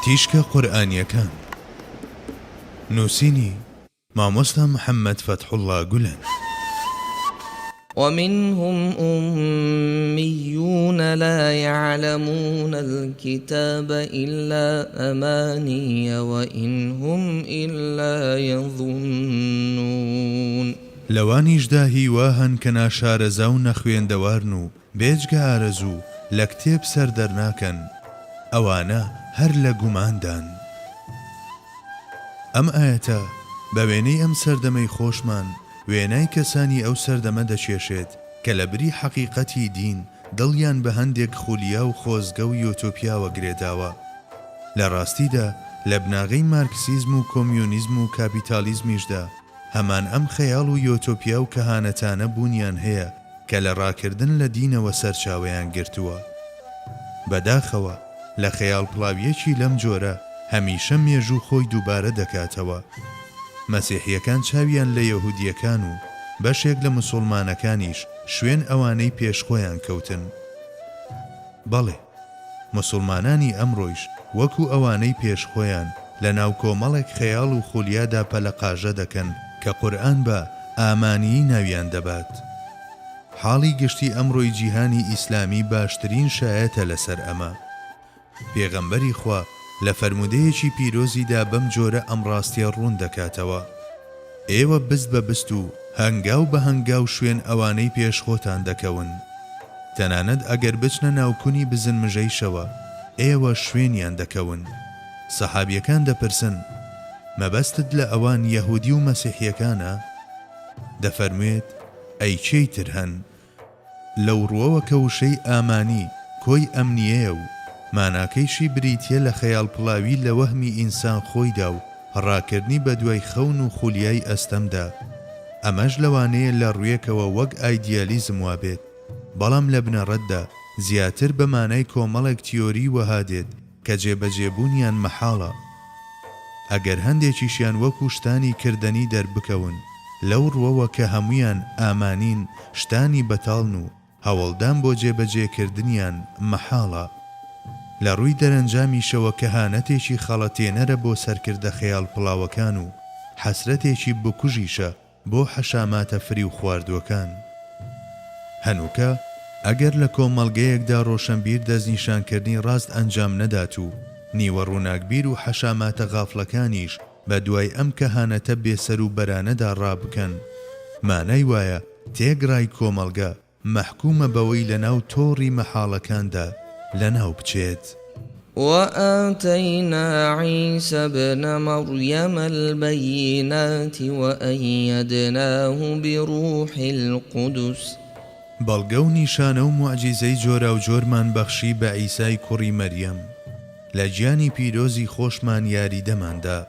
تیشکە قورئانیەکان نووسینی مامۆستا محەممەد فەتحوڵڵا گولەن. ومنهم أميون لا يعلمون الكتاب إلا أماني وإن هم إلا يظنون. لەوانیشدا هیواهن کە ناشارەزا و نەخوێندەوارن و بێجگە ئارەزوو لە کتێب سەردەرناکەن، ئەوانە هەر لە گوماندان. ئەم ئاەتە بە وێنەی ئەم سەردەمەی خۆشمان وێنای کەسانی ئەو سەردەمە دەچێشێت کە لە بری حەقیقەتی دین دڵیان بە هەندێک خولیا و خۆزگە و یۆتۆپیاوە گرێداوە. لە ڕاستیدا لە بناغەی مارکسیزم و کۆمیۆنیزم و کاپیتالیزمیشدا هەمان ئەم خەیاڵ و یۆتۆپیا و کەهانەتانە بوونیان هەیە کە لە ڕاکردن لە دینەوە سەرچاوەیان گرتووە. بەداخەوە لە خەیاڵ پڵاویەکی لەم جۆرە هەمیشە مێژوو خۆی دووبارە دەکاتەوە. مەسیحیەکان چاویان لە یەهودیەکان و بەشێک لە موسڵمانەکانیش شوێن ئەوانەی پێشخۆیان کەوتن. بەڵێ، موسڵمانانی ئەمڕۆیش وەکو ئەوانەی پێشخۆیان لە ناو کۆمەڵێک خەیاڵ و خولیادا پەلەقاژە دەکەن کە قورئان بە ئامانی ناویان دەبات. حاڵی گشتی ئەمڕۆی جیهانی ئیسلامی باشترین شایەتە لەسەر ئەمە. پێغەمبەری خوا لە فەرمودەیەکی پیرۆزیدا بەم جۆرە ئەم ڕاستیە ڕوون دەکاتەوە: ئێوە بست بە بست و هەنگاو بە هەنگاو شوێن ئەوانەی پێشخۆتان دەکەون. تەنانەت ئەگەر بچنە ناوکونی بزنمژەیشەوە ئێوە شوێنیان دەکەون. سەحابیەکان دەپرسن: مەبەستت لە ئەوان یەهودی و مەسیحیەکانە؟ دەفەرموێت: ئەی چێیتر هەن؟ لەو ڕووەوە کە وشەی ئامانی کۆی ئەمنیەیە و ماناکەیشی بریتیە لە خەیاڵ پڵاوی لە وەهمی ئینسان خۆیدا و ڕاکردنی بە دوای خەون و خولیای ئەستەمدا. ئەمەش لەوانەیە لە ڕوویەکەوە وەک ئایدیالیزم وابێت، بەڵام لە بنەڕەتدا زیاتر بە مانای کۆمەڵێک تیۆری وەهادێت کە جێبەجێبوونیان مەحاڵە. ئەگەر هەندێکیشیان وەکو شتانی کردنی دەربکەون لەو ڕووەوە کە هەمویان ئامانین، شتانی بەتاڵن و هەوڵدان بۆ جێبەجێکردنیان مەحاڵە. لە ڕووی دەرەنجامیشەوە کەهانەتێکی خەڵەتێنەرە بۆ سەرکردە خەیاڵ پڵاوەکان و حەسرەتێکی بکوژیشە بۆ حەشاماتە فری و خواردوەکان. هەنووکە ئەگەر لە کۆمەڵگەیەکدا ڕۆشنبیر دەستنیشانکردنی ڕاست ئەنجام نەدات و نیوە ڕووناکبیر و حەشاماتە غافڵەکانیش بە دوای ئەم کەهانەتە بێسەر و بەرانەدا ڕابکەن، مانای وایە تێگڕای کۆمەڵگە مەحکومە بەوەی لە ناو تۆڕی مەحاڵەکاندا لەناو بچێت. وآتينا عيسى ابن مريم البينات وأيدناه بروح القدس. بەڵگە و نیشانە و موعجیزەی جۆرا و جۆرمان بەخشی بە عیسای کوڕی مەریەم، لە گیانی پیرۆزی خۆشمان یاریدەماندا.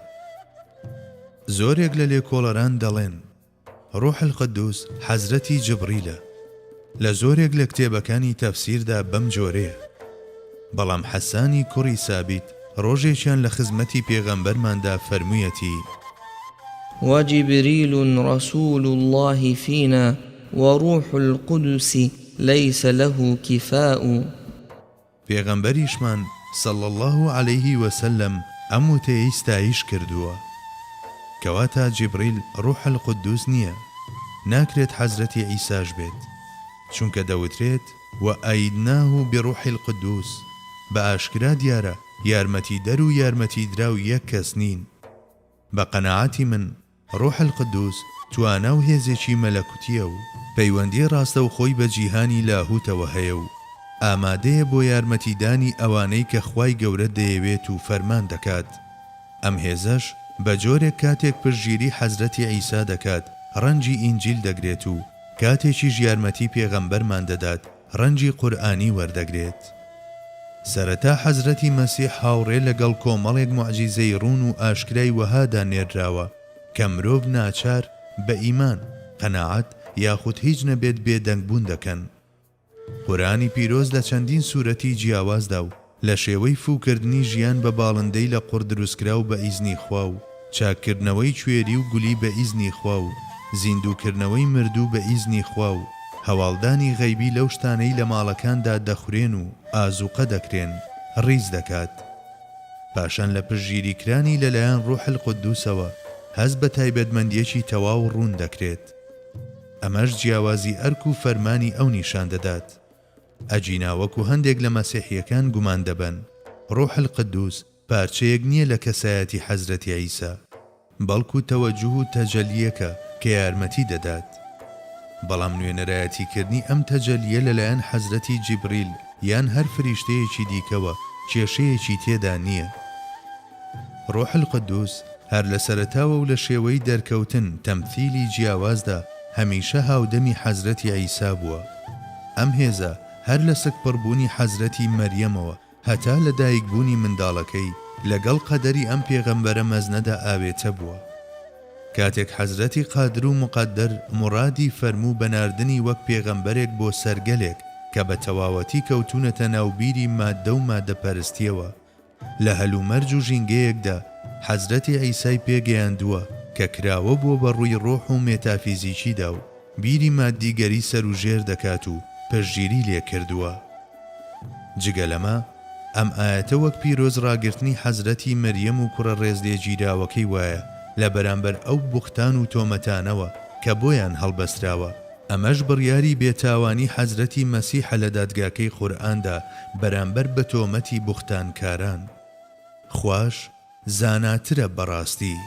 زۆرێک لە لێکۆڵەران دەڵێن ڕوح القدوس حەزرەتی جبریلە. لە زۆرێک لە کتێبەکانی تەفسیردا بەم جۆرەیە، بەڵام حەسانی کوڕی سابیت ڕۆژێکیان لە خزمەتی پێغەمبەرماندا فەرموویەتی: وجبريل رسول الله فينا وروح القدس ليس له كفاء. پێغەمبەریشمان صلى الله عليه وسلم ئەم وتەیەی ستایش کردووە، کەواتە جبریل ڕوح القدوس نییە، ناکرێت حەزرەتی عیساش بێت، چونکە دەوترێت وأيدناه بروح القدوس. بە ئاشکرا دیارە یارمەتی دەر و یارمەتی دراو یەک کەس نین. بە قەناعەتی من ڕوح القدوس توانە و هێزێکی مەلەکوتیە و پەیوەندی ڕاستە و خۆی بە جیهانی لاهوتەوە هەیە و ئامادەیە بۆ یارمەتیدانی ئەوانەی کە خوای گەورە دەیەوێت و فەرمان دەکات. ئەم هێزەش بە جۆرێک کاتێک پشتگیری حەزرەتی عیسا دەکات ڕەنجی ئینجیل دەگرێت و کاتێکیش یارمەتی پێغەمبەرمان دەدات ڕەنجی قورئانی وەردەگرێت. سەرەتا حەزرەتی مەسیح هاوڕێ لەگەڵ کۆمەڵێک موعجیزەی ڕوون و ئاشکرای وەهادا نێردراوە کە مرۆڤ ناچار بە ئیمان، قەناعەت یاخود هیچ نەبێت بێدەنگبوون دەکەن. قورئانی پیرۆز لە چەندین سوورەتی جیاوازدا و لە شێوەی فوکردنی ژیان بە باڵندەی لە قوڕ دروستکرا و بە ئیزنی خوا و چاکردنەوەی کوێری و گولی بە ئیزنی خوا و زیندووکردنەوەی مردوو بە ئیزنی خوا و هەواڵدانی غەیبی لەو شتانەی لە ماڵەکاندا دەخورێن و ئازوقە دەکرێن ڕیز دەکات. پاشان لە پشگیریکرانی لەلایەن ڕوح القودوسەوە هەز بە تایبەتمەندیەکی تەواو ڕوون دەکرێت. ئەمەش جیاوازی ئەرک و فەرمانی ئەو نیشان دەدات. ئەجینا وەکو هەندێک لە مەسیحیەکان گومان دەبن ڕوح القدوس پارچەیەک نییە لە کەسایەتی حەزرەتی عیسا، بەڵکو تەوەجوه و تەجەلیەکە کە یارمەتی دەدات. بەڵام نوێنەرایەتیکردنی ئەم تەجەلیە لەلایەن حەزرەتی جیبریل یان هەر فریشتەیەکی دیکەوە کێشەیەکی تێدا نییە. ڕوح القدوس هەر لە سەرەتاوە و لە شێوەی دەرکەوتن تەمثیلی جیاوازدا هەمیشە هاودەمی حەزرەتی عیسا بووە. ئەم هێزە هەر لە سکپڕبوونی حەزرەتی مەریەمەوە هەتا لە دایکبوونی منداڵەکەی لەگەڵ قەدەری ئەم پێغەمبەرە مەزنەدا ئاوێتە بووە. کاتێک حەزرەتی قادر و مقەدەر مڕادی فەرموو بەناردنی وەک پێغەمبەرێک بۆ سەرگەلێک کە بە تەواوەتی کەوتونەتە ناوبیری مادە و مادەپەرستیەوە، لە هەلومەرج و ژینگەیەکدا حەزرەتی عیسای پێگەیاندووە کە کراوە بووە بە ڕووی ڕۆح و مێتافیزیکیدا و بیری مادیگەری سەر و ژێر دەکات و پشگیری لێ کردووە. جگە لەمە ئەم ئاەتە وەک پیرۆز ڕاگرتنی حەزرەتی مەریەم و کوڕە ڕێز لێگیراوەکەی وایە لە بەرامبەر ئەو بوختان و تۆمەتانەوە کە بۆیان هەڵبەستراوە. ئەمەش بڕیاری بێتاوانی حەزرەتی مەسیحە لە دادگاکەی قورئاندا بەرامبەر بە تۆمەتی بوختانکاران. خوش زاناترە بەڕاستی.